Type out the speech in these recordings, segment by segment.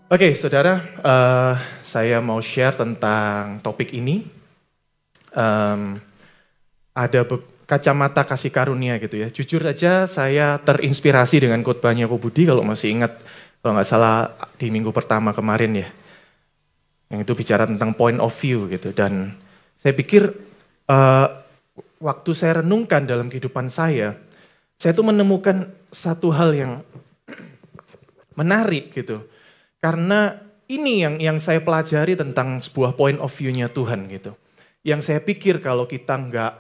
Oke, saudara, saya mau share tentang topik ini. Ada kacamata kasih karunia gitu ya. Jujur saja saya terinspirasi dengan khotbahnya Ko Budi, kalau masih ingat, kalau nggak salah di minggu pertama kemarin ya. Yang itu bicara tentang point of view gitu. Dan saya pikir waktu saya renungkan dalam kehidupan saya tuh menemukan satu hal yang menarik gitu. Karena ini yang saya pelajari tentang sebuah point of view-nya Tuhan gitu. Yang saya pikir kalau kita nggak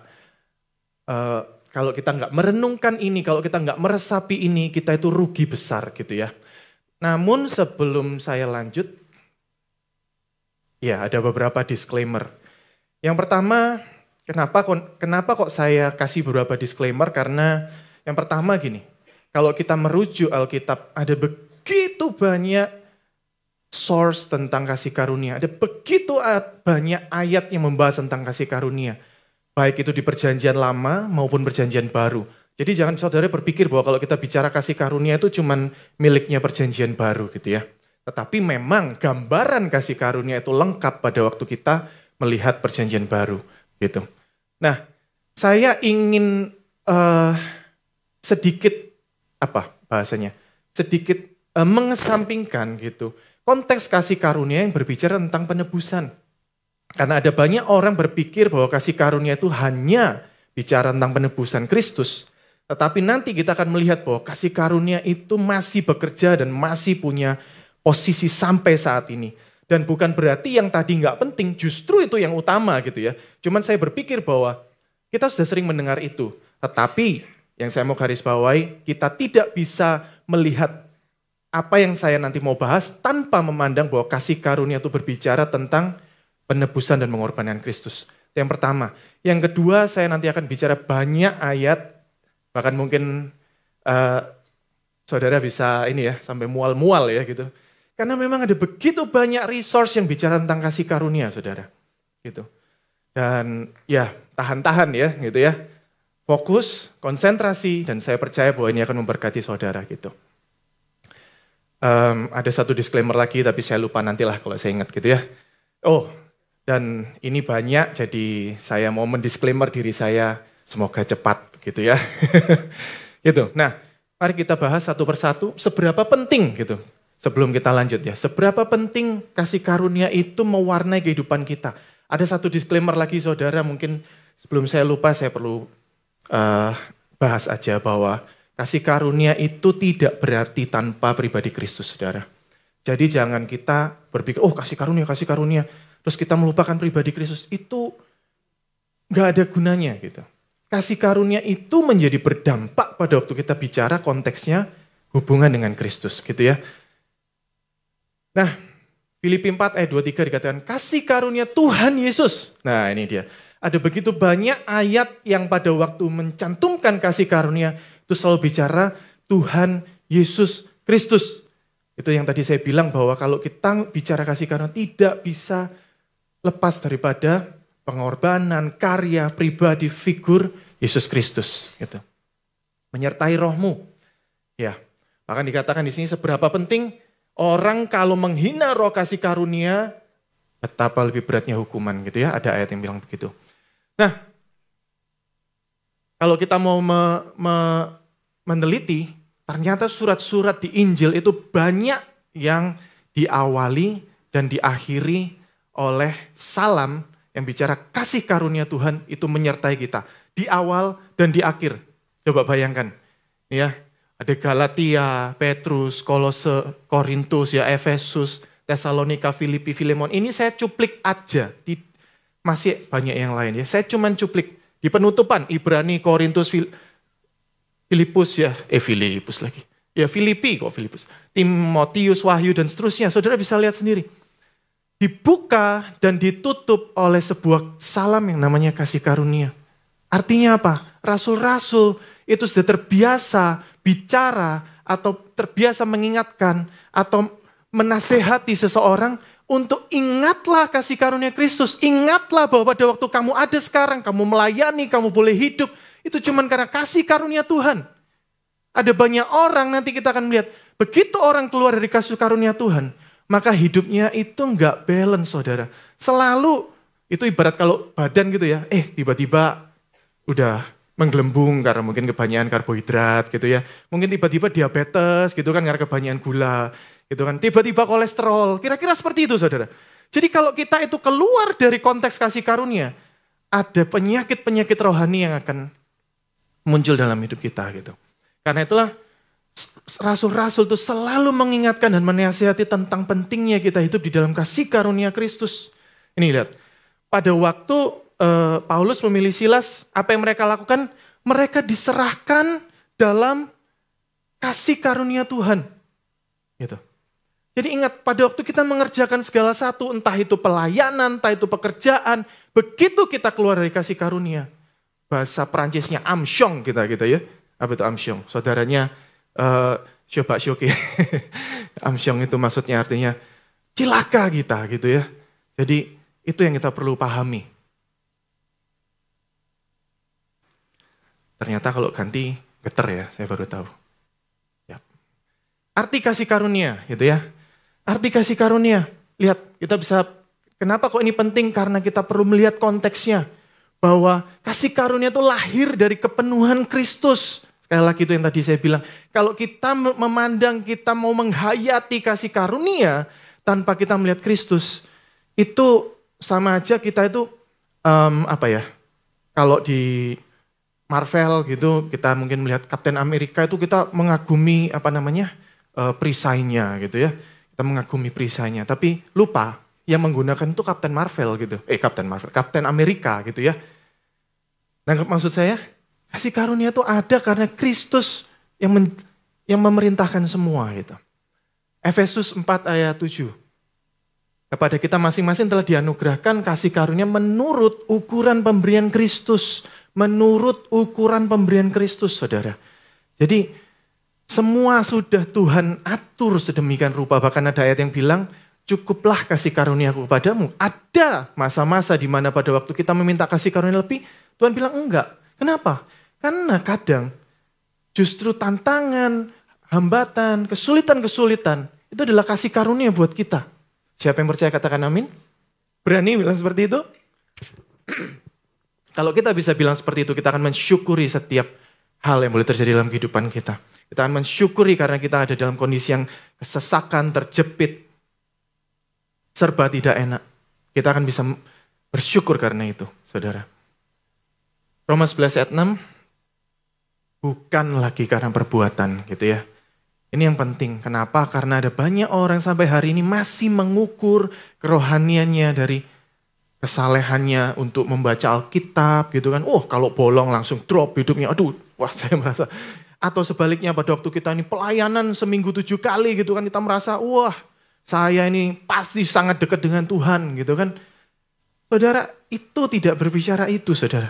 merenungkan ini, kalau kita nggak meresapi ini, kita itu rugi besar gitu ya. Namun sebelum saya lanjut, ya ada beberapa disclaimer. Yang pertama, kenapa kok saya kasih beberapa disclaimer? Karena yang pertama gini, kalau kita merujuk Alkitab, ada begitu banyak source tentang kasih karunia. Ada begitu banyak ayat yang membahas tentang kasih karunia. Baik itu di perjanjian lama maupun perjanjian baru. Jadi jangan saudara berpikir bahwa kalau kita bicara kasih karunia itu cuman miliknya perjanjian baru gitu ya. Tetapi memang gambaran kasih karunia itu lengkap pada waktu kita melihat perjanjian baru gitu. Nah, saya ingin sedikit mengesampingkan gitu konteks kasih karunia yang berbicara tentang penebusan. Karena ada banyak orang berpikir bahwa kasih karunia itu hanya bicara tentang penebusan Kristus. Tetapi nanti kita akan melihat bahwa kasih karunia itu masih bekerja dan masih punya posisi sampai saat ini. Dan bukan berarti yang tadi nggak penting, justru itu yang utama gitu ya. Cuman saya berpikir bahwa kita sudah sering mendengar itu. Tetapi yang saya mau garis bawahi, kita tidak bisa melihat apa yang saya nanti mau bahas tanpa memandang bahwa kasih karunia itu berbicara tentang penebusan dan pengorbanan Kristus. Itu yang pertama. Yang kedua, saya nanti akan bicara banyak ayat, bahkan mungkin saudara bisa ini ya, sampai mual-mual ya gitu. Karena memang ada begitu banyak resource yang bicara tentang kasih karunia, saudara. Gitu. Dan ya, tahan-tahan ya gitu ya. Fokus, konsentrasi, dan saya percaya bahwa ini akan memberkati saudara gitu. Ada satu disclaimer lagi, tapi saya lupa nantilah kalau saya ingat gitu ya. Oh, dan ini banyak, jadi saya mau mendisclaimer diri saya, semoga cepat gitu ya. Gitu. Nah, mari kita bahas satu persatu, seberapa penting gitu. Sebelum kita lanjut ya, seberapa penting kasih karunia itu mewarnai kehidupan kita. Ada satu disclaimer lagi saudara, mungkin sebelum saya lupa saya perlu bahas aja bahwa kasih karunia itu tidak berarti tanpa pribadi Kristus, saudara. Jadi jangan kita berpikir, oh kasih karunia, terus kita melupakan pribadi Kristus. Itu gak ada gunanya gitu. Kasih karunia itu menjadi berdampak pada waktu kita bicara konteksnya hubungan dengan Kristus gitu ya. Nah, Filipi 4 ayat 23 dikatakan, kasih karunia Tuhan Yesus. Nah ini dia. Ada begitu banyak ayat yang pada waktu mencantumkan kasih karunia, itu selalu bicara Tuhan Yesus Kristus. Itu yang tadi saya bilang bahwa kalau kita bicara kasih karunia tidak bisa lepas daripada pengorbanan, karya, pribadi, figur Yesus Kristus. Gitu. Menyertai rohmu. Ya, bahkan dikatakan di sini seberapa penting orang kalau menghina roh kasih karunia, betapa lebih beratnya hukuman gitu ya. Ada ayat yang bilang begitu. Nah, kalau kita mau meneliti, ternyata surat-surat di Injil itu banyak yang diawali dan diakhiri oleh salam yang bicara kasih karunia Tuhan itu menyertai kita. Di awal dan di akhir. Coba bayangkan. Ya, ada Galatia, Petrus, Kolose, Korintus, ya Efesus, Tesalonika, Filipi, Filemon. Ini saya cuplik aja. Masih banyak yang lain ya. Saya cuman cuplik. Di penutupan, Ibrani, Korintus, Filipus ya, Filipus lagi. Ya Filipi kok Filipus. Timotius, Wahyu dan seterusnya. Saudara bisa lihat sendiri. Dibuka dan ditutup oleh sebuah salam yang namanya kasih karunia. Artinya apa? Rasul-rasul itu sudah terbiasa bicara atau terbiasa mengingatkan atau menasehati seseorang untuk ingatlah kasih karunia Kristus. Ingatlah bahwa pada waktu kamu ada sekarang, kamu melayani, kamu boleh hidup. Itu cuma karena kasih karunia Tuhan. Ada banyak orang nanti kita akan melihat. Begitu orang keluar dari kasih karunia Tuhan, maka hidupnya itu nggak balance, saudara. Selalu, itu ibarat kalau badan gitu ya, tiba-tiba udah menggelembung karena mungkin kebanyakan karbohidrat gitu ya. Mungkin tiba-tiba diabetes gitu kan karena kebanyakan gula gitu kan. Tiba-tiba kolesterol, kira-kira seperti itu, saudara. Jadi kalau kita itu keluar dari konteks kasih karunia, ada penyakit-penyakit rohani yang akan muncul dalam hidup kita gitu. Karena itulah rasul-rasul itu selalu mengingatkan dan menasihati tentang pentingnya kita hidup di dalam kasih karunia Kristus. Ini lihat, pada waktu Paulus memilih Silas, apa yang mereka lakukan? Mereka diserahkan dalam kasih karunia Tuhan. Gitu. Jadi ingat, pada waktu kita mengerjakan segala satu, entah itu pelayanan, entah itu pekerjaan, begitu kita keluar dari kasih karunia, bahasa Perancisnya amsyong kita gitu ya. Apa itu amsyong? Saudaranya Shoba Shoki. Amsyong itu maksudnya artinya cilaka kita gitu ya. Jadi itu yang kita perlu pahami. Ternyata kalau ganti geter ya, saya baru tahu. Ya. Arti kasih karunia gitu ya. Arti kasih karunia. Lihat, kita bisa, kenapa kok ini penting? Karena kita perlu melihat konteksnya. Bahwa kasih karunia itu lahir dari kepenuhan Kristus. Sekali lagi itu yang tadi saya bilang. Kalau kita memandang, kita mau menghayati kasih karunia tanpa kita melihat Kristus, itu sama aja kita itu, kalau di Marvel gitu, kita mungkin melihat Kapten Amerika itu kita mengagumi perisainya gitu ya. Kita mengagumi perisainya, tapi lupa yang menggunakan itu Kapten Marvel gitu. Kapten Amerika gitu ya. Nah, maksud saya, kasih karunia itu ada karena Kristus yang memerintahkan semua gitu. Efesus 4 ayat 7. Kepada kita masing-masing telah dianugerahkan kasih karunia menurut ukuran pemberian Kristus. Menurut ukuran pemberian Kristus, saudara. Jadi semua sudah Tuhan atur sedemikian rupa. Bahkan ada ayat yang bilang, cukuplah kasih karuniaku kepadamu. Ada masa-masa di mana pada waktu kita meminta kasih karunia lebih, Tuhan bilang enggak. Kenapa? Karena kadang justru tantangan, hambatan, kesulitan-kesulitan itu adalah kasih karunia buat kita. Siapa yang percaya katakan amin? Berani bilang seperti itu? Kalau kita bisa bilang seperti itu, kita akan mensyukuri setiap hal yang boleh terjadi dalam kehidupan kita. Kita akan mensyukuri karena kita ada dalam kondisi yang kesesakan, terjepit, serba tidak enak. Kita akan bisa bersyukur karena itu, saudara. Roma 11 ayat 6, bukan lagi karena perbuatan gitu ya. Ini yang penting. Kenapa? Karena ada banyak orang sampai hari ini masih mengukur kerohaniannya dari kesalehannya untuk membaca Alkitab gitu kan. Kalau bolong langsung drop hidupnya. Saya merasa. Atau sebaliknya pada waktu kita ini pelayanan seminggu 7 kali gitu kan. Kita merasa saya ini pasti sangat dekat dengan Tuhan gitu kan. Saudara, itu tidak berbicara itu, saudara.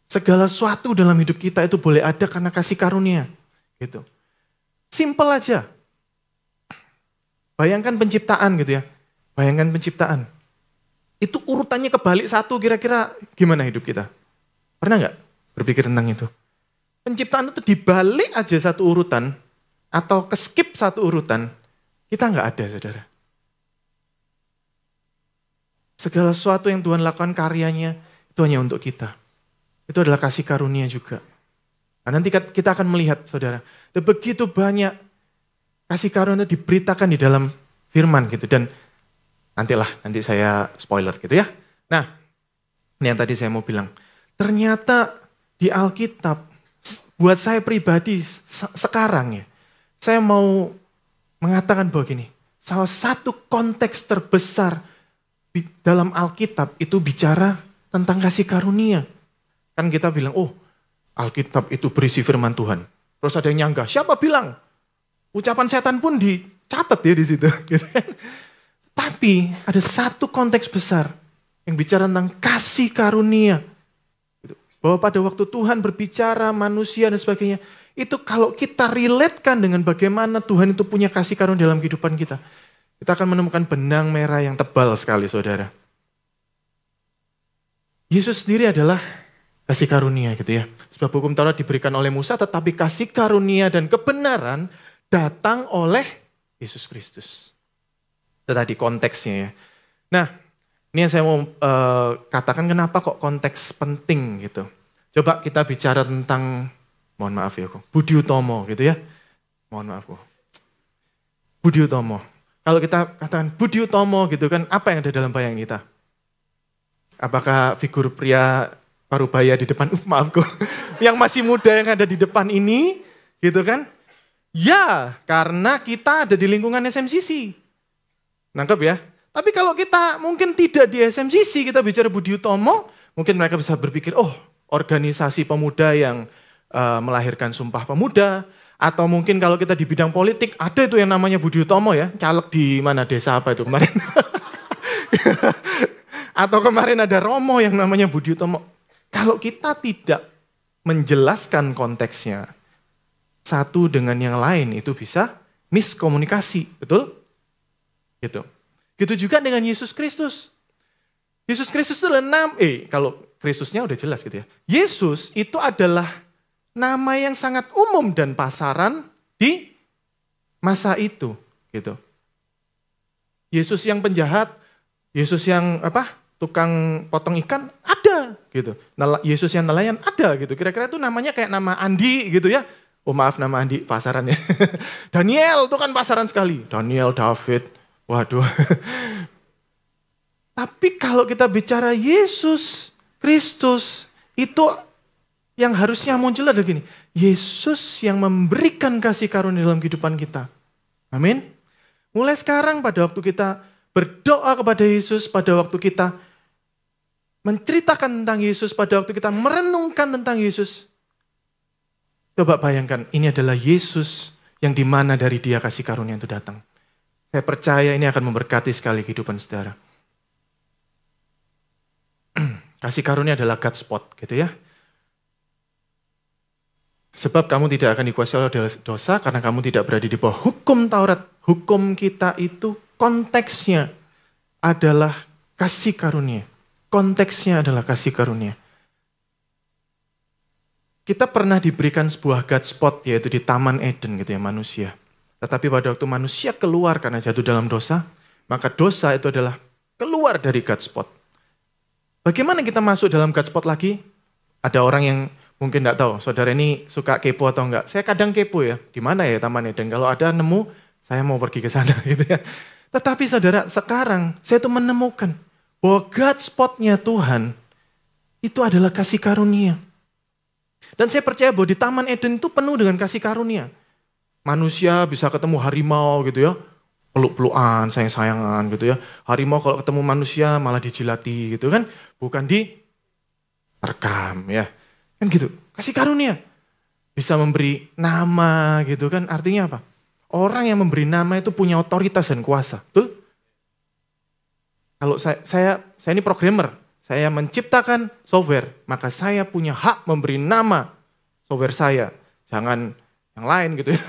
Segala sesuatu dalam hidup kita itu boleh ada karena kasih karunia gitu. Simple aja. Bayangkan penciptaan gitu ya. Bayangkan penciptaan. Itu urutannya kebalik satu, kira-kira gimana hidup kita? Pernah nggak berpikir tentang itu? Penciptaan itu dibalik aja satu urutan, atau keskip satu urutan, kita nggak ada, saudara. Segala sesuatu yang Tuhan lakukan karyanya, itu hanya untuk kita. Itu adalah kasih karunia juga. Nah, nanti kita akan melihat, saudara, ada begitu banyak kasih karunia diberitakan di dalam firman gitu, dan nanti saya spoiler gitu ya. Nah, ini yang tadi saya mau bilang. Ternyata di Alkitab, buat saya pribadi sekarang ya, saya mau mengatakan bahwa gini, salah satu konteks terbesar dalam Alkitab itu bicara tentang kasih karunia. Kan kita bilang, Alkitab itu berisi firman Tuhan. Terus ada yang nyanggah, siapa bilang? Ucapan setan pun dicatat ya di situ. Gitu kan. Tapi ada satu konteks besar yang bicara tentang kasih karunia. Bahwa pada waktu Tuhan berbicara manusia dan sebagainya, itu kalau kita relatekan dengan bagaimana Tuhan itu punya kasih karunia dalam kehidupan kita, kita akan menemukan benang merah yang tebal sekali, saudara. Yesus sendiri adalah kasih karunia gitu ya. Sebab hukum Taurat diberikan oleh Musa, tetapi kasih karunia dan kebenaran datang oleh Yesus Kristus. Itu tadi konteksnya ya. Nah, ini yang saya mau katakan kenapa kok konteks penting gitu. Coba kita bicara tentang, mohon maaf ya, Budi Utomo gitu ya. Mohon maaf, Budi Utomo. Kalau kita katakan Budi Utomo gitu kan, apa yang ada dalam bayangan kita? Apakah figur pria parubaya di depan, maafku, yang masih muda yang ada di depan ini, gitu kan? Ya, karena kita ada di lingkungan SMCC. Nangkep ya? Tapi kalau kita mungkin tidak di SMCC, kita bicara Budi Utomo, mungkin mereka bisa berpikir, oh organisasi pemuda yang melahirkan Sumpah Pemuda, atau mungkin kalau kita di bidang politik, ada itu yang namanya Budi Utomo ya, caleg di mana desa apa itu kemarin. Atau kemarin ada Romo yang namanya Budi Utomo. Kalau kita tidak menjelaskan konteksnya, satu dengan yang lain itu bisa miskomunikasi, betul? Gitu. Gitu juga dengan Yesus Kristus. Yesus Kristus itu adalah kalau Kristusnya udah jelas gitu ya. Yesus itu adalah nama yang sangat umum dan pasaran di masa itu, gitu. Yesus yang penjahat, Yesus yang tukang potong ikan ada gitu. Yesus yang nelayan ada gitu. Kira-kira itu namanya kayak nama Andi gitu ya. Oh maaf, nama Andi pasarannya. Daniel itu kan pasaran sekali. Daniel, David. Waduh. Tapi kalau kita bicara Yesus Kristus, itu yang harusnya muncul adalah gini. Yesus yang memberikan kasih karunia dalam kehidupan kita. Amin. Mulai sekarang pada waktu kita berdoa kepada Yesus, pada waktu kita menceritakan tentang Yesus, pada waktu kita merenungkan tentang Yesus. Coba bayangkan, ini adalah Yesus yang dimana dari Dia kasih karunia itu datang. Saya percaya ini akan memberkati sekali kehidupan saudara. Kasih karunia adalah God spot gitu ya. Sebab kamu tidak akan dikuasai oleh dosa karena kamu tidak berada di bawah hukum Taurat. Hukum kita itu konteksnya adalah kasih karunia. Konteksnya adalah kasih karunia. Kita pernah diberikan sebuah God spot yaitu di Taman Eden gitu ya manusia. Tetapi pada waktu manusia keluar karena jatuh dalam dosa, maka dosa itu adalah keluar dari God spot. Bagaimana kita masuk dalam God spot lagi? Ada orang yang mungkin tidak tahu, saudara ini suka kepo atau enggak. Saya kadang kepo ya, di mana ya Taman Eden? Kalau ada nemu, saya mau pergi ke sana gitu ya. Tetapi saudara, sekarang saya tuh menemukan bahwa God spot-nya Tuhan itu adalah kasih karunia. Dan saya percaya bahwa di Taman Eden itu penuh dengan kasih karunia. Manusia bisa ketemu harimau gitu ya, peluk-pelukan, sayang-sayangan gitu ya. Harimau kalau ketemu manusia malah dijilati gitu kan, bukan direkam ya. Kan gitu, kasih karunia. Bisa memberi nama gitu kan, artinya apa? Orang yang memberi nama itu punya otoritas dan kuasa, betul? Kalau saya ini programmer, saya menciptakan software, maka saya punya hak memberi nama software saya. Jangan yang lain gitu ya.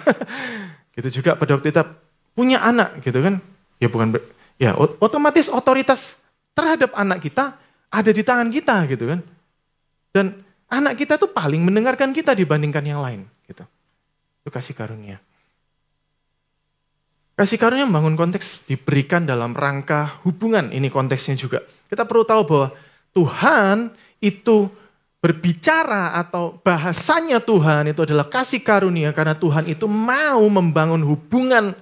Gitu juga pada waktu kita punya anak gitu kan. Ya bukan, ya otomatis otoritas terhadap anak kita ada di tangan kita gitu kan. Dan anak kita tuh paling mendengarkan kita dibandingkan yang lain gitu. Itu kasih karunia. Kasih karunia membangun konteks diberikan dalam rangka hubungan. Ini konteksnya juga. Kita perlu tahu bahwa Tuhan itu berbicara atau bahasanya Tuhan itu adalah kasih karunia karena Tuhan itu mau membangun hubungan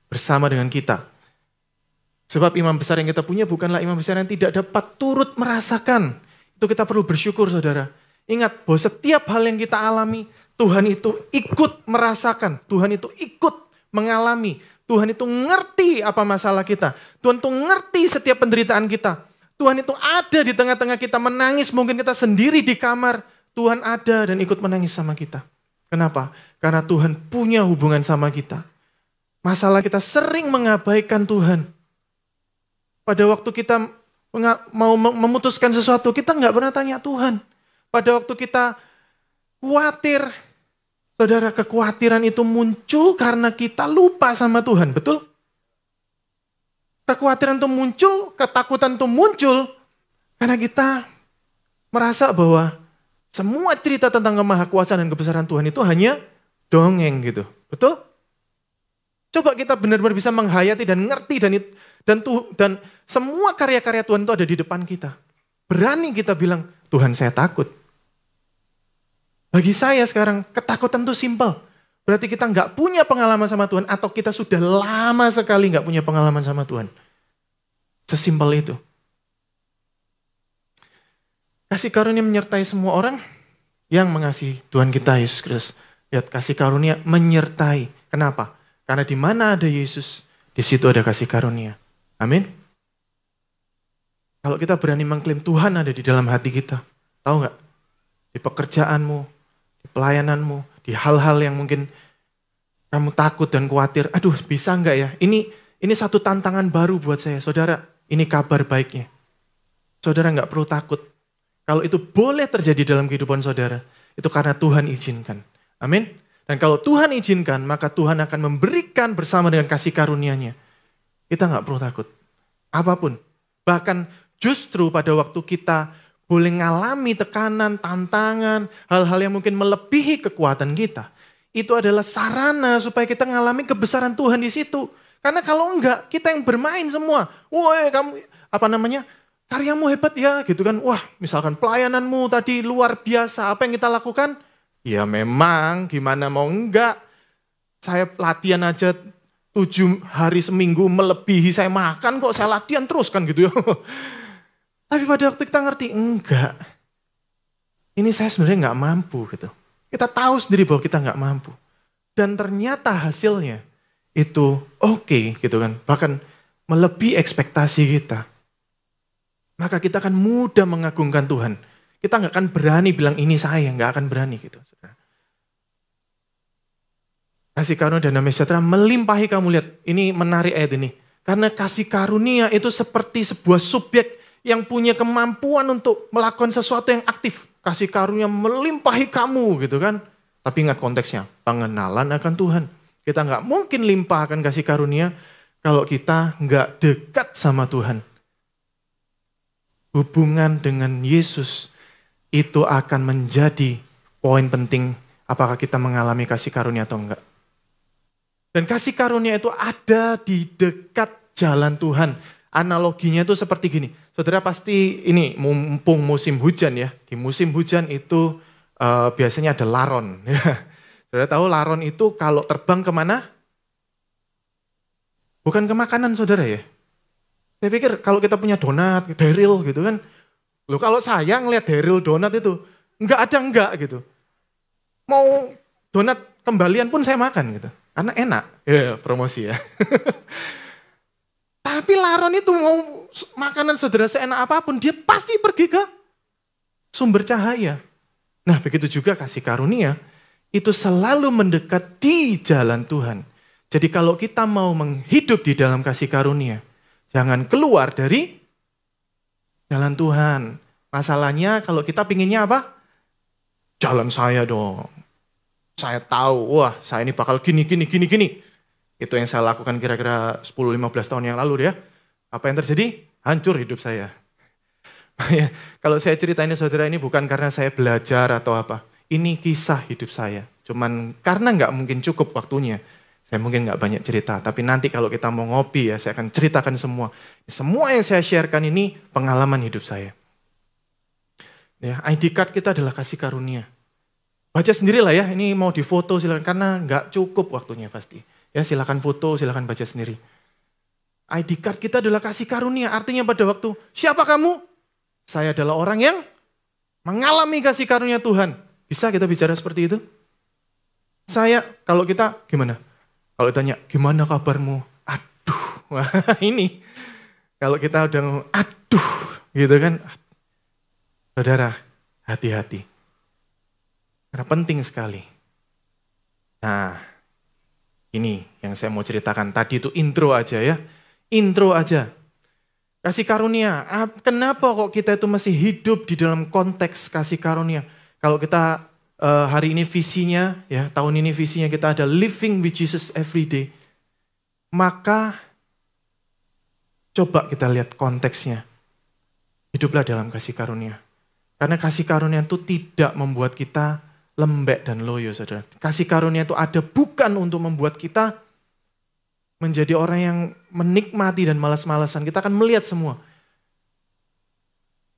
bersama dengan kita. Sebab imam besar yang kita punya bukanlah imam besar yang tidak dapat turut merasakan. Itu kita perlu bersyukur saudara. Ingat bahwa setiap hal yang kita alami Tuhan itu ikut merasakan. Tuhan itu ikut mengalami. Tuhan itu ngerti apa masalah kita. Tuhan itu ngerti setiap penderitaan kita. Tuhan itu ada di tengah-tengah kita menangis, mungkin kita sendiri di kamar. Tuhan ada dan ikut menangis sama kita. Kenapa? Karena Tuhan punya hubungan sama kita. Masalah kita sering mengabaikan Tuhan. Pada waktu kita mau memutuskan sesuatu, kita nggak pernah tanya Tuhan. Pada waktu kita khawatir, saudara, kekhawatiran itu muncul karena kita lupa sama Tuhan, betul? Kekhawatiran itu muncul, ketakutan itu muncul karena kita merasa bahwa semua cerita tentang kemahakuasaan dan kebesaran Tuhan itu hanya dongeng gitu. Betul? Coba kita benar-benar bisa menghayati dan ngerti dan semua karya-karya Tuhan itu ada di depan kita. Berani kita bilang, Tuhan saya takut. Bagi saya sekarang, ketakutan itu simpel. Berarti kita nggak punya pengalaman sama Tuhan atau kita sudah lama sekali nggak punya pengalaman sama Tuhan. Sesimpel itu. Kasih karunia menyertai semua orang yang mengasihi Tuhan kita Yesus Kristus. Lihat, kasih karunia menyertai. Kenapa? Karena di mana ada Yesus, di situ ada kasih karunia. Amin. Kalau kita berani mengklaim Tuhan ada di dalam hati kita, tahu nggak? Di pekerjaanmu, di pelayananmu, di hal-hal yang mungkin kamu takut dan khawatir. Aduh, bisa nggak ya? Ini satu tantangan baru buat saya, saudara. Ini kabar baiknya. Saudara nggak perlu takut. Kalau itu boleh terjadi dalam kehidupan saudara, itu karena Tuhan izinkan. Amin. Dan kalau Tuhan izinkan, maka Tuhan akan memberikan bersama dengan kasih karunia-Nya. Kita nggak perlu takut. Apapun. Bahkan justru pada waktu kita boleh mengalami tekanan, tantangan, hal-hal yang mungkin melebihi kekuatan kita. Itu adalah sarana supaya kita mengalami kebesaran Tuhan di situ. Karena kalau enggak, kita yang bermain semua. Woi, kamu, karyamu hebat ya, gitu kan. Wah, misalkan pelayananmu tadi luar biasa, apa yang kita lakukan? Ya memang, gimana mau enggak. Saya latihan aja 7 hari seminggu melebihi saya makan kok, saya latihan terus kan gitu ya. Tapi pada waktu kita ngerti, enggak. Ini saya sebenarnya enggak mampu gitu. Kita tahu sendiri bahwa kita enggak mampu. Dan ternyata hasilnya itu oke gitu kan. Bahkan melebihi ekspektasi kita. Maka kita akan mudah mengagungkan Tuhan. Kita nggak akan berani bilang ini saya, nggak akan berani gitu. Kasih karunia dan damai sejahtera melimpahi kamu. Lihat, ini menarik ayat ini. Karena kasih karunia itu seperti sebuah subjek yang punya kemampuan untuk melakukan sesuatu yang aktif. Kasih karunia melimpahi kamu gitu kan. Tapi ingat konteksnya, pengenalan akan Tuhan. Kita nggak mungkin limpahkan kasih karunia kalau kita nggak dekat sama Tuhan. Hubungan dengan Yesus itu akan menjadi poin penting apakah kita mengalami kasih karunia atau enggak. Dan kasih karunia itu ada di dekat jalan Tuhan. Analoginya itu seperti gini. Saudara pasti ini mumpung musim hujan ya. Di musim hujan itu biasanya ada laron. Saudara tahu laron itu kalau terbang kemana? Bukan ke makanan saudara ya. Saya pikir kalau kita punya donat, Daryl gitu kan. Loh kalau saya ngeliat Daryl donat itu, enggak gitu. Mau donat kembalian pun saya makan gitu. Karena enak. Ya promosi ya. Tapi laron itu mau makanan saudara seenak apapun, dia pasti pergi ke sumber cahaya. Nah begitu juga kasih karunia, itu selalu mendekat di jalan Tuhan. Jadi kalau kita mau menghidup di dalam kasih karunia, jangan keluar dari jalan Tuhan. Masalahnya kalau kita pinginnya apa? Jalan saya dong. Saya tahu, wah saya ini bakal gini. Itu yang saya lakukan kira-kira 10-15 tahun yang lalu ya. Apa yang terjadi? Hancur hidup saya. Kalau saya ceritain saudara ini bukan karena saya belajar atau apa. Ini kisah hidup saya. Cuman karena nggak mungkin cukup waktunya. Saya mungkin nggak banyak cerita, tapi nanti kalau kita mau ngopi ya, saya akan ceritakan semua. Semua yang saya sharekan ini pengalaman hidup saya. Ya, ID card kita adalah kasih karunia. Baca sendirilah ya, ini mau difoto silakan karena nggak cukup waktunya pasti. Ya silakan foto, silakan baca sendiri. ID card kita adalah kasih karunia, artinya pada waktu siapa kamu? Saya adalah orang yang mengalami kasih karunia Tuhan. Bisa kita bicara seperti itu? Saya, kalau kita gimana? Kalau ditanya, gimana kabarmu? Aduh, wah ini. Kalau kita udah, aduh, gitu kan. Saudara, hati-hati. Karena penting sekali. Nah, ini yang saya mau ceritakan. Tadi itu intro aja ya. Intro aja. Kasih karunia. Kenapa kok kita itu masih hidup di dalam konteks kasih karunia? Kalau kita hari ini visinya, ya tahun ini visinya kita ada living with Jesus every day. Maka coba kita lihat konteksnya. Hiduplah dalam kasih karunia. Karena kasih karunia itu tidak membuat kita lembek dan loyo, saudara. Kasih karunia itu ada bukan untuk membuat kita menjadi orang yang menikmati dan malas-malasan. Kita akan melihat semua.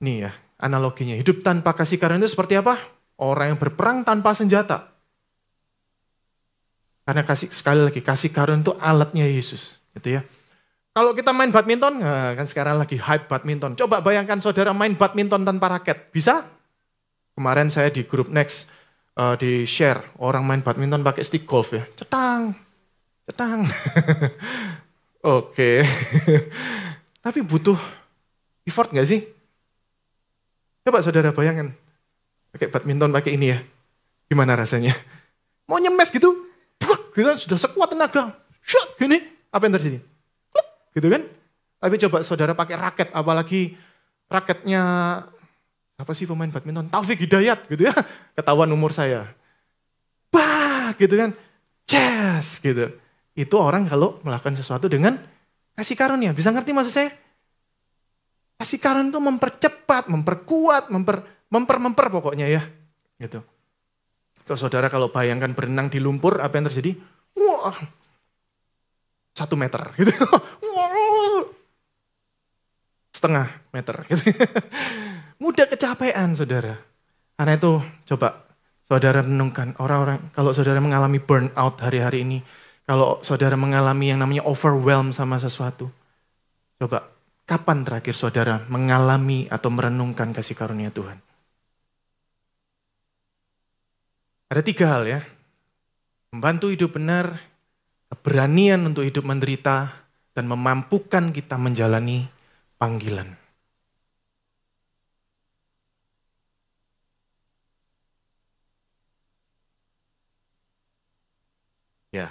Nih ya, analoginya. Hidup tanpa kasih karunia itu seperti apa? Orang yang berperang tanpa senjata. Karena sekali lagi, kasih karunia itu alatnya Yesus. Gitu ya. Kalau kita main badminton, nah kan sekarang lagi hype badminton. Coba bayangkan saudara main badminton tanpa raket. Bisa? Kemarin saya di grup Next, di share, orang main badminton pakai stick golf ya. Cetang. Oke. Tapi butuh effort gak sih? Coba saudara bayangkan. Pakai badminton pakai ini ya. Gimana rasanya? Mau nyemes gitu. Gitu sudah sekuat tenaga. Shot gini. Apa yang terjadi? Gitu kan? Tapi coba saudara pakai raket. Apalagi raketnya apa sih pemain badminton? Taufik Hidayat gitu ya. Ketahuan umur saya. Bah gitu kan. Yes gitu. Itu orang kalau melakukan sesuatu dengan kasih karunia. Bisa ngerti maksud saya? Kasih karunia itu mempercepat, memperkuat, memper pokoknya ya. Gitu. Terus saudara kalau bayangkan berenang di lumpur, apa yang terjadi? Wah, 1 meter gitu. Wah, setengah meter gitu. Mudah kecapean saudara. Karena itu coba saudara renungkan orang-orang, kalau saudara mengalami burnout hari-hari ini, kalau saudara mengalami yang namanya overwhelm sama sesuatu, coba kapan terakhir saudara mengalami atau merenungkan kasih karunia Tuhan? Ada 3 hal ya. Membantu hidup benar, keberanian untuk hidup menderita, dan memampukan kita menjalani panggilan. Ya.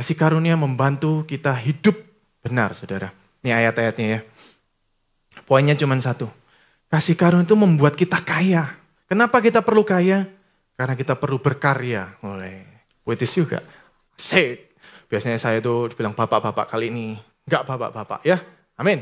Kasih karunia membantu kita hidup benar, saudara. Ini ayat-ayatnya ya. Poinnya cuma 1. Kasih karunia itu membuat kita kaya. Kenapa kita perlu kaya? Karena kita perlu berkarya. Puitis juga. Asik. Biasanya saya itu dibilang bapak-bapak, kali ini enggak bapak-bapak ya. Amin.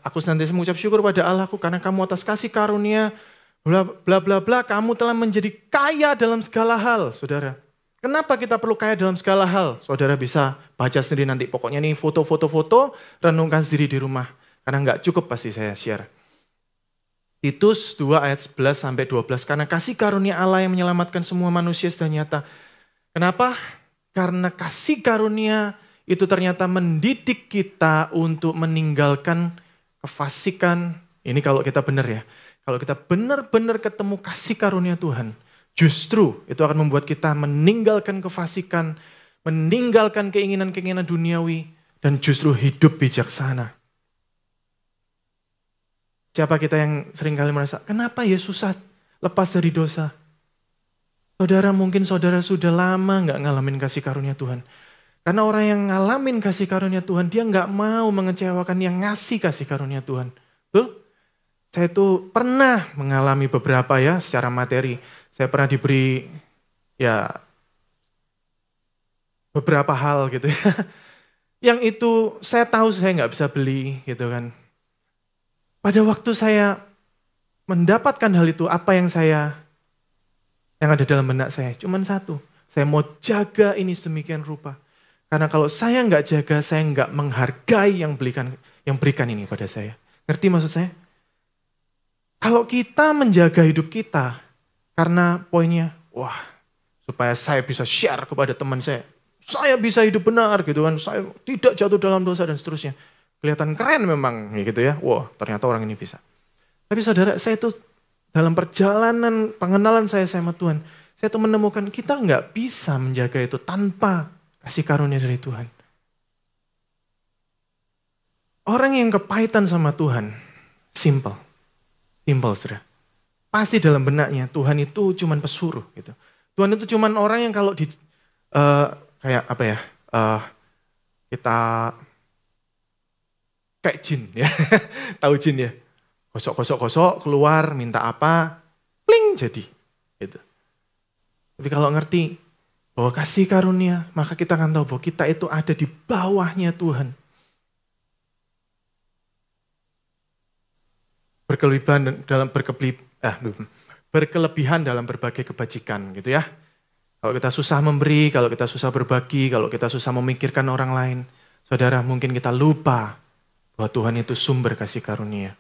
Aku senantiasa mengucap syukur pada Allahku karena kamu atas kasih karunia bla bla bla bla, kamu telah menjadi kaya dalam segala hal, saudara. Kenapa kita perlu kaya dalam segala hal? Saudara bisa baca sendiri nanti. Pokoknya nih foto-foto, renungkan sendiri di rumah. Karena enggak cukup pasti saya share. Titus 2 ayat 11-12, karena kasih karunia Allah yang menyelamatkan semua manusia sudah nyata. Kenapa? Karena kasih karunia itu ternyata mendidik kita untuk meninggalkan kefasikan. Ini kalau kita benar ya. Kalau kita benar-benar ketemu kasih karunia Tuhan, justru itu akan membuat kita meninggalkan kefasikan, meninggalkan keinginan-keinginan duniawi, dan justru hidup bijaksana. Siapa kita yang seringkali merasa, kenapa ya susah lepas dari dosa? Saudara, mungkin saudara sudah lama nggak ngalamin kasih karunia Tuhan. Karena orang yang ngalamin kasih karunia Tuhan, dia nggak mau mengecewakan yang ngasih kasih karunia Tuhan. Betul? Saya itu pernah mengalami beberapa ya secara materi. Saya pernah diberi ya beberapa hal gitu ya. Yang itu saya tahu saya nggak bisa beli gitu kan. Pada waktu saya mendapatkan hal itu, apa yang ada dalam benak saya? Cuman 1, saya mau jaga ini sedemikian rupa. Karena kalau saya nggak jaga, saya nggak menghargai yang berikan ini pada saya. Ngerti maksud saya? Kalau kita menjaga hidup kita, karena poinnya, wah, supaya saya bisa share kepada teman saya bisa hidup benar gitu kan, saya tidak jatuh dalam dosa dan seterusnya. Kelihatan keren memang gitu ya. Wah, ternyata orang ini bisa. Tapi saudara, saya itu dalam perjalanan pengenalan saya sama Tuhan, saya tuh menemukan kita nggak bisa menjaga itu tanpa kasih karunia dari Tuhan. Orang yang kepahitan sama Tuhan, simple, saudara. Pasti dalam benaknya Tuhan itu cuman pesuruh gitu. Tuhan itu cuman orang yang kalau kayak apa ya? Kita kayak jin ya. Tahu jin ya? Gosok keluar minta apa? Pling jadi. Gitu. Tapi kalau ngerti bahwa kasih karunia, maka kita akan tahu bahwa kita itu ada di bawahnya Tuhan. Berkelebihan dalam berkelebihan dalam berbagai kebajikan gitu ya. Kalau kita susah memberi, kalau kita susah berbagi, kalau kita susah memikirkan orang lain, saudara, mungkin kita lupa bahwa Tuhan itu sumber kasih karunia.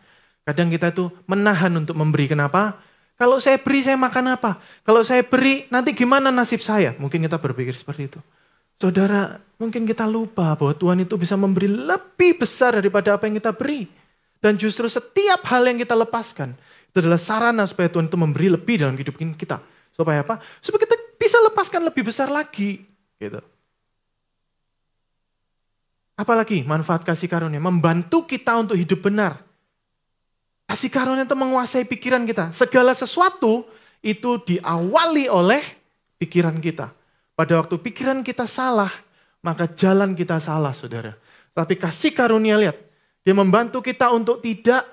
Kadang kita itu menahan untuk memberi. Kenapa? Kalau saya beri, saya makan apa? Kalau saya beri, nanti gimana nasib saya? Mungkin kita berpikir seperti itu. Saudara, mungkin kita lupa bahwa Tuhan itu bisa memberi lebih besar daripada apa yang kita beri. Dan justru setiap hal yang kita lepaskan, itu adalah sarana supaya Tuhan itu memberi lebih dalam hidup kita. Supaya apa? Supaya kita bisa lepaskan lebih besar lagi. Gitu. Apalagi manfaat kasih karunia, membantu kita untuk hidup benar. Kasih karunia itu menguasai pikiran kita. Segala sesuatu itu diawali oleh pikiran kita. Pada waktu pikiran kita salah, maka jalan kita salah, saudara. Tapi kasih karunia, lihat, dia membantu kita untuk tidak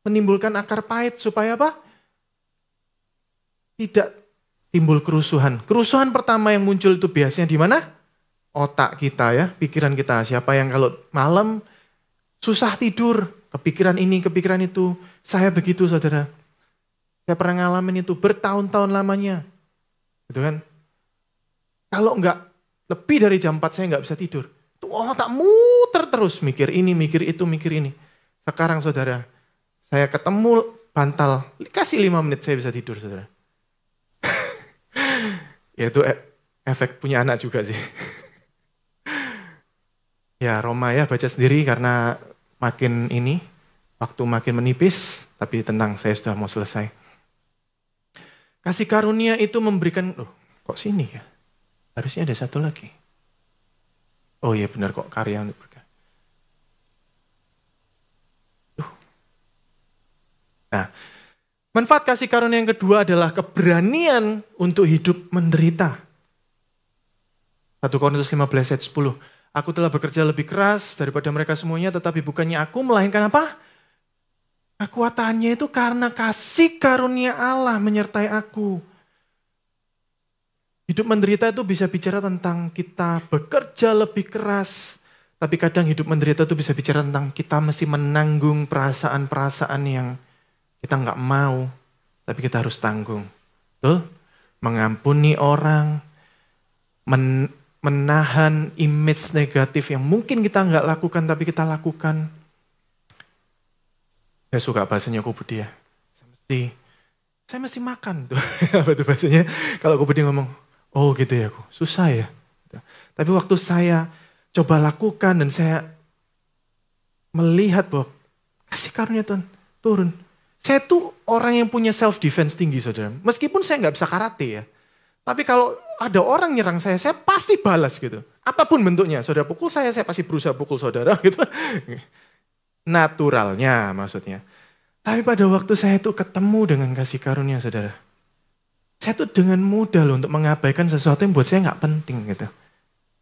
menimbulkan akar pahit. Supaya apa? Tidak timbul kerusuhan. Kerusuhan pertama yang muncul itu biasanya di mana? Otak kita ya, pikiran kita. Siapa yang kalau malam susah tidur, kepikiran ini, kepikiran itu. Saya begitu, saudara. Saya pernah ngalamin itu bertahun-tahun lamanya. Gitu kan. Kalau enggak lebih dari jam 4 saya enggak bisa tidur. Tuh otak muter terus, mikir ini, mikir itu, mikir ini. Sekarang saudara, saya ketemu bantal, kasih 5 menit saya bisa tidur, saudara. Ya itu efek punya anak juga sih. Ya Roma ya baca sendiri karena makin ini, waktu makin menipis, tapi tenang saya sudah mau selesai. Kasih karunia itu memberikan, loh kok sini ya? Harusnya ada satu lagi. Oh iya benar kok, karya untuk berkah. Nah, manfaat kasih karunia yang kedua adalah keberanian untuk hidup menderita. 1 Korintus 15 ayat 10. Aku telah bekerja lebih keras daripada mereka semuanya, tetapi bukannya aku, melainkan apa? Kekuatannya itu karena kasih karunia Allah menyertai aku. Hidup menderita itu bisa bicara tentang kita bekerja lebih keras, tapi kadang hidup menderita itu bisa bicara tentang kita mesti menanggung perasaan-perasaan yang kita nggak mau, tapi kita harus tanggung. Betul? Mengampuni orang, menahan image negatif yang mungkin kita nggak lakukan tapi kita lakukan. Saya suka bahasanya Kubudi ya. Saya mesti makan tuh. Apa tuh bahasanya? Kalau Kubudi ngomong, oh gitu ya aku, susah ya. Tapi waktu saya coba lakukan dan saya melihat bahwa kasih karunia Tuhan turun. Saya tuh orang yang punya self defense tinggi, saudara. Meskipun saya nggak bisa karate ya. Tapi kalau ada orang nyerang saya pasti balas gitu. Apapun bentuknya, saudara pukul saya pasti berusaha pukul saudara gitu. Naturalnya maksudnya. Tapi pada waktu saya tuh ketemu dengan kasih karunia, saudara. Saya tuh dengan mudah loh untuk mengabaikan sesuatu yang buat saya nggak penting gitu.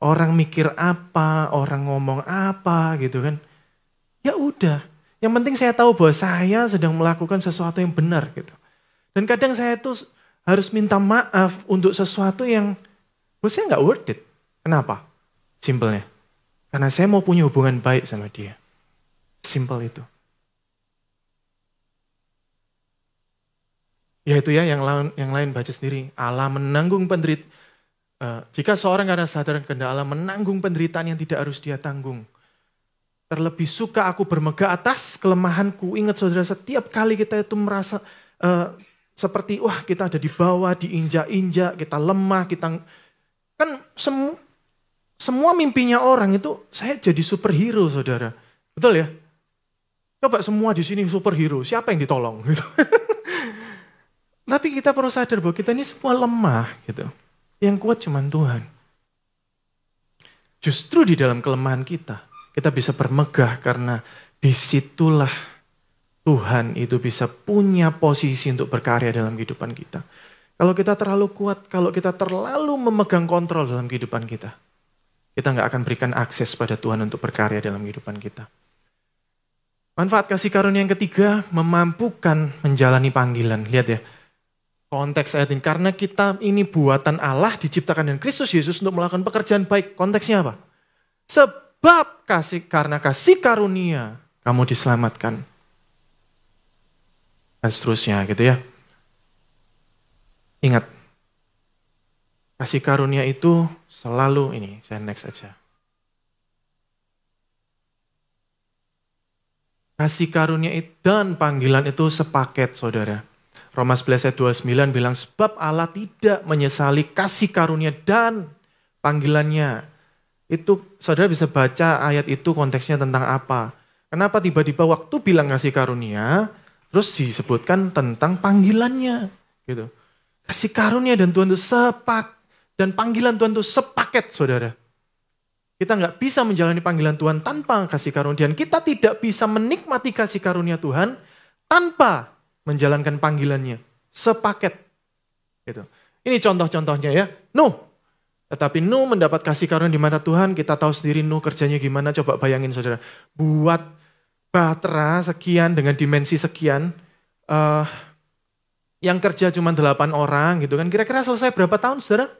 Orang mikir apa, orang ngomong apa gitu kan. Ya udah, yang penting saya tahu bahwa saya sedang melakukan sesuatu yang benar gitu. Dan kadang saya tuh harus minta maaf untuk sesuatu yang buat saya nggak worth it. Kenapa? Simpelnya. Karena saya mau punya hubungan baik sama dia. Simple itu. Ya itu ya, yang lain baca sendiri. Allah menanggung penderitaan. Jika seorang karena sadar kehendak Allah menanggung penderitaan yang tidak harus dia tanggung. Terlebih suka aku bermegah atas kelemahanku. Ingat saudara, setiap kali kita itu merasa seperti wah kita ada di bawah, diinjak-injak, kita lemah, kita kan semua mimpinya orang itu saya jadi superhero, saudara. Betul ya? Coba semua di sini superhero, siapa yang ditolong gitu. Tapi kita perlu sadar bahwa kita ini semua lemah gitu. Yang kuat cuma Tuhan. Justru di dalam kelemahan kita bisa bermegah karena disitulah Tuhan itu bisa punya posisi untuk berkarya dalam kehidupan kita. Kalau kita terlalu kuat, kalau kita terlalu memegang kontrol dalam kehidupan kita nggak akan berikan akses pada Tuhan untuk berkarya dalam kehidupan kita. Manfaat kasih karunia yang ketiga, memampukan menjalani panggilan. Lihat ya, konteks ayat ini. Karena kita ini buatan Allah, diciptakan dengan Kristus Yesus untuk melakukan pekerjaan baik. Konteksnya apa? Sebab karena kasih karunia, kamu diselamatkan. Dan seterusnya gitu ya. Ingat, Kasih karunia itu selalu ini, saya next aja. Kasih karunia dan panggilan itu sepaket, saudara. Roma 11 ayat 29 bilang, sebab Allah tidak menyesali kasih karunia dan panggilannya. Itu saudara bisa baca ayat itu konteksnya tentang apa. Kenapa tiba-tiba waktu bilang kasih karunia, terus disebutkan tentang panggilannya. Gitu. Kasih karunia dan Tuhan itu dan panggilan Tuhan itu sepaket, saudara. Kita nggak bisa menjalani panggilan Tuhan tanpa kasih karunia. Dan kita tidak bisa menikmati kasih karunia Tuhan tanpa menjalankan panggilannya. Sepaket. Gitu. Ini contoh-contohnya ya. Nuh. Tetapi Nuh mendapat kasih karunia di mata Tuhan. Kita tahu sendiri Nuh kerjanya gimana. Coba bayangin saudara. Buat bahtera sekian dengan dimensi sekian. Yang kerja cuma 8 orang gitu kan. Kira-kira selesai berapa tahun saudara?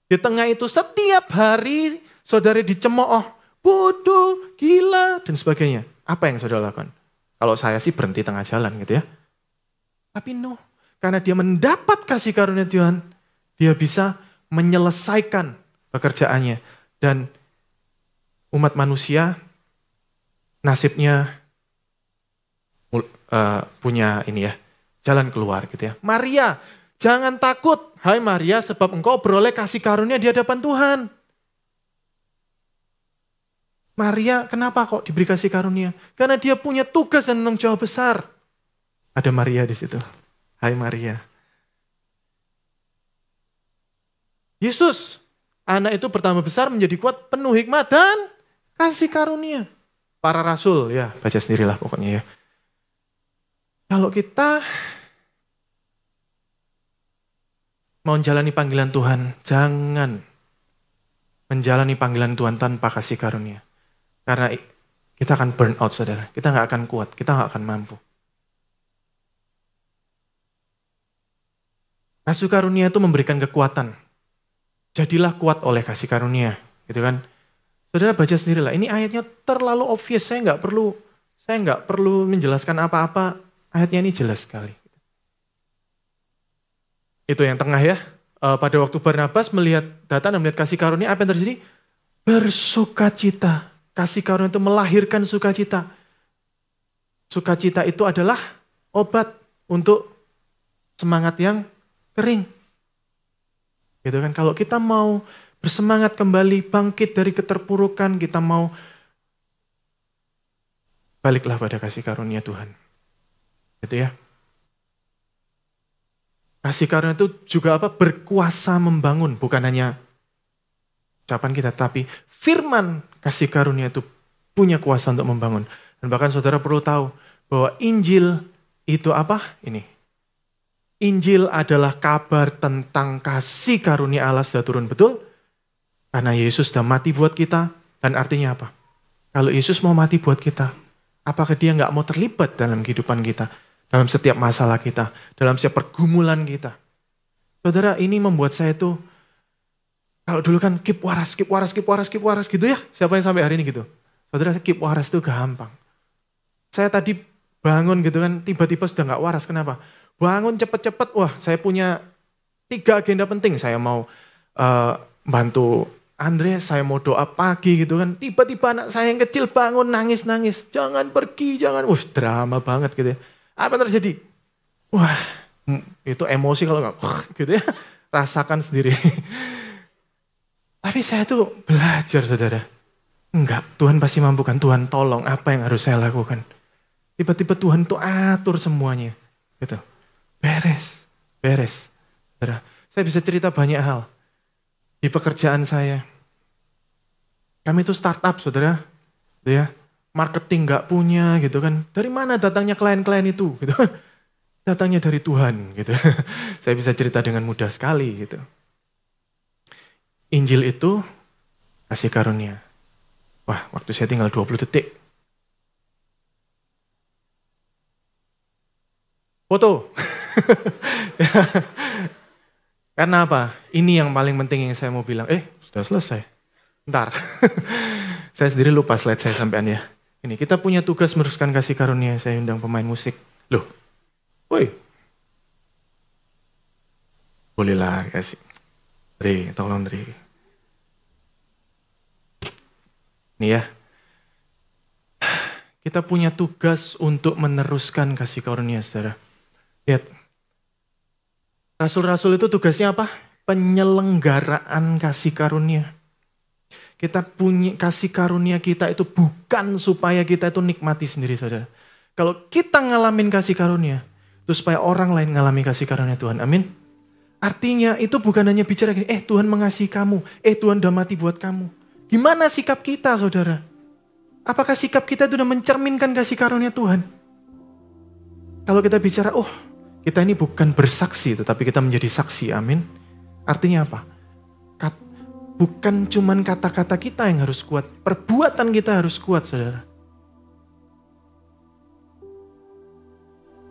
Di tengah itu setiap hari saudara dicemooh, bodoh, gila, dan sebagainya. Apa yang saudara lakukan? Kalau saya sih berhenti tengah jalan gitu ya. Tapi Nuh, karena dia mendapat kasih karunia Tuhan, dia bisa menyelesaikan pekerjaannya. Dan umat manusia nasibnya punya ini ya, jalan keluar gitu ya. Maria, jangan takut, hai Maria, sebab engkau beroleh kasih karunia di hadapan Tuhan. Maria, kenapa kok diberi kasih karunia? Karena dia punya tugas dan tanggung jawab besar. Ada Maria di situ. Hai Maria. Yesus, anak itu pertama besar menjadi kuat, penuh hikmat dan kasih karunia. Para rasul, ya baca sendirilah pokoknya ya. Kalau kita mau menjalani panggilan Tuhan, jangan menjalani panggilan Tuhan tanpa kasih karunia. Karena kita akan burn out, saudara. Kita nggak akan kuat, kita nggak akan mampu. Kasih karunia itu memberikan kekuatan. Jadilah kuat oleh kasih karunia, gitu kan? Saudara baca sendirilah. Ini ayatnya terlalu obvious. Saya nggak perlu menjelaskan apa-apa. Ayatnya ini jelas sekali. Itu yang tengah ya. Pada waktu Barnabas melihat datang dan melihat kasih karunia, apa yang terjadi? Bersukacita. Kasih karunia itu melahirkan sukacita. Sukacita itu adalah obat untuk semangat yang kering. Gitu kan? Kalau kita mau bersemangat kembali, bangkit dari keterpurukan, kita mau baliklah pada kasih karunia Tuhan. Gitu ya. Kasih karunia itu juga berkuasa membangun, bukan hanya ucapan kita, tapi firman kasih karunia itu punya kuasa untuk membangun. Dan bahkan saudara perlu tahu bahwa Injil itu apa? Ini. Injil adalah kabar tentang kasih karunia Allah sudah turun, betul? Karena Yesus sudah mati buat kita, dan artinya apa? Kalau Yesus mau mati buat kita, apakah dia nggak mau terlibat dalam kehidupan kita? Dalam setiap masalah kita, dalam setiap pergumulan kita. Saudara, ini membuat saya tuh, kalau dulu kan keep waras gitu ya. Siapa yang sampai hari ini gitu? Saudara, keep waras itu gampang. Saya tadi bangun gitu kan, tiba-tiba sudah gak waras. Kenapa? Bangun cepet-cepet, wah saya punya 3 agenda penting. Saya mau bantu Andre, saya mau doa pagi gitu kan. Tiba-tiba anak saya yang kecil bangun nangis-nangis. Jangan pergi, jangan. Drama banget gitu ya. Apa yang terjadi? Wah, itu emosi kalau nggak gitu ya. Rasakan sendiri. Tapi saya tuh belajar, saudara. Enggak, Tuhan pasti mampukan. Tuhan tolong, apa yang harus saya lakukan? Tiba-tiba Tuhan tuh atur semuanya. Gitu. Beres. Saudara, saya bisa cerita banyak hal. Di pekerjaan saya. Kami itu startup, saudara. Gitu ya. Marketing nggak punya gitu kan. Dari mana datangnya klien-klien itu gitu. Datangnya dari Tuhan gitu. Saya bisa cerita dengan mudah sekali gitu. Injil itu kasih karunia. Wah, waktu saya tinggal 20 detik. Foto. Karena apa? Ini yang paling penting yang saya mau bilang. Sudah selesai. Ntar. Saya sendiri lupa slide saya sampean ya. Ini kita punya tugas meneruskan kasih karunia. Saya undang pemain musik. Loh, woi, bolehlah kasih. Dri, tolong Dri. Nih ya. Kita punya tugas untuk meneruskan kasih karunia, saudara. Lihat. Rasul-rasul itu tugasnya apa? Penyelenggaraan kasih karunia. Kita punya kasih karunia kita itu bukan supaya kita itu nikmati sendiri, saudara. Kalau kita ngalamin kasih karunia, itu supaya orang lain ngalami kasih karunia Tuhan. Amin. Artinya itu bukan hanya bicara gini, Tuhan mengasihi kamu, Tuhan udah mati buat kamu. Gimana sikap kita, saudara? Apakah sikap kita itu udah mencerminkan kasih karunia Tuhan? Kalau kita bicara, kita ini bukan bersaksi, tetapi kita menjadi saksi, amin. Artinya apa? Bukan cuman kata-kata kita yang harus kuat, perbuatan kita harus kuat, saudara.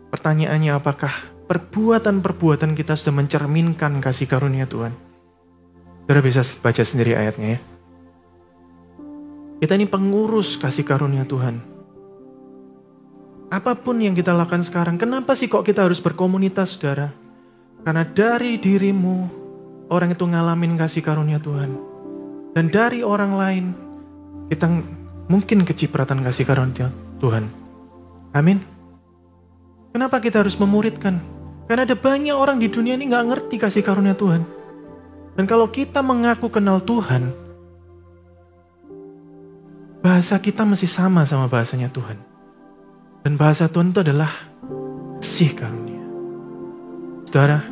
Pertanyaannya, apakah perbuatan-perbuatan kita sudah mencerminkan kasih karunia Tuhan? Saudara bisa baca sendiri ayatnya ya. Kita ini pengurus kasih karunia Tuhan. Apapun yang kita lakukan sekarang, kenapa sih kok kita harus berkomunitas, saudara? Karena dari dirimu, orang itu ngalamin kasih karunia Tuhan. Dan dari orang lain, kita mungkin kecipratan kasih karunia Tuhan. Amin. Kenapa kita harus memuridkan? Karena ada banyak orang di dunia ini gak ngerti kasih karunia Tuhan. Dan kalau kita mengaku kenal Tuhan, bahasa kita masih sama bahasanya Tuhan. Dan bahasa Tuhan itu adalah kasih karunia. Saudara,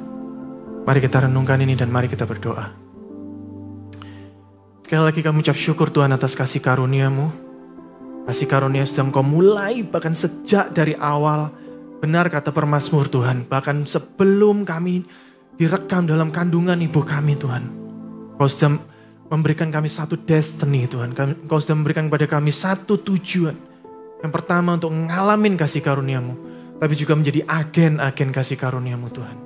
mari kita renungkan ini dan mari kita berdoa. Sekali lagi kami ucap syukur Tuhan atas kasih karunia-Mu. Kasih karunia sedang Kau mulai bahkan sejak dari awal. Benar kata pemazmur Tuhan, bahkan sebelum kami direkam dalam kandungan ibu kami Tuhan. Kau sudah memberikan kami satu destiny Tuhan. Kau sudah memberikan kepada kami satu tujuan. Yang pertama untuk ngalamin kasih karunia-Mu. Tapi juga menjadi agen-agen kasih karunia-Mu Tuhan.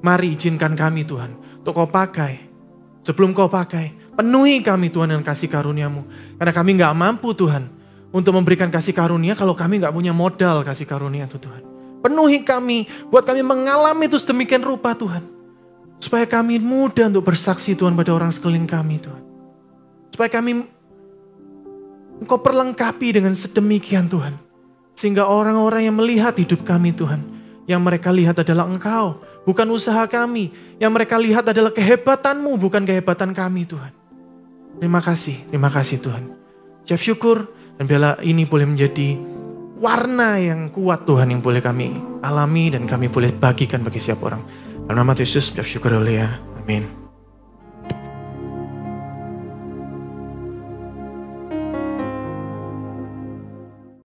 Mari izinkan kami Tuhan. Untuk Kau pakai. Sebelum Kau pakai. Penuhi kami Tuhan dengan kasih karunia-Mu. Karena kami gak mampu Tuhan. Untuk memberikan kasih karunia kalau kami gak punya modal kasih karunia itu Tuhan. Penuhi kami. Buat kami mengalami itu sedemikian rupa Tuhan. Supaya kami mudah untuk bersaksi Tuhan pada orang sekeliling kami Tuhan. Supaya kami Engkau perlengkapi dengan sedemikian Tuhan. Sehingga orang-orang yang melihat hidup kami Tuhan. Yang mereka lihat adalah Engkau. Bukan usaha kami. Yang mereka lihat adalah kehebatanmu. Bukan kehebatan kami Tuhan. Terima kasih Tuhan. Ucap syukur. Dan biarlah ini boleh menjadi warna yang kuat Tuhan yang boleh kami alami. Dan kami boleh bagikan bagi setiap orang. Dalam nama Yesus ucap syukur oleh ya. Amin.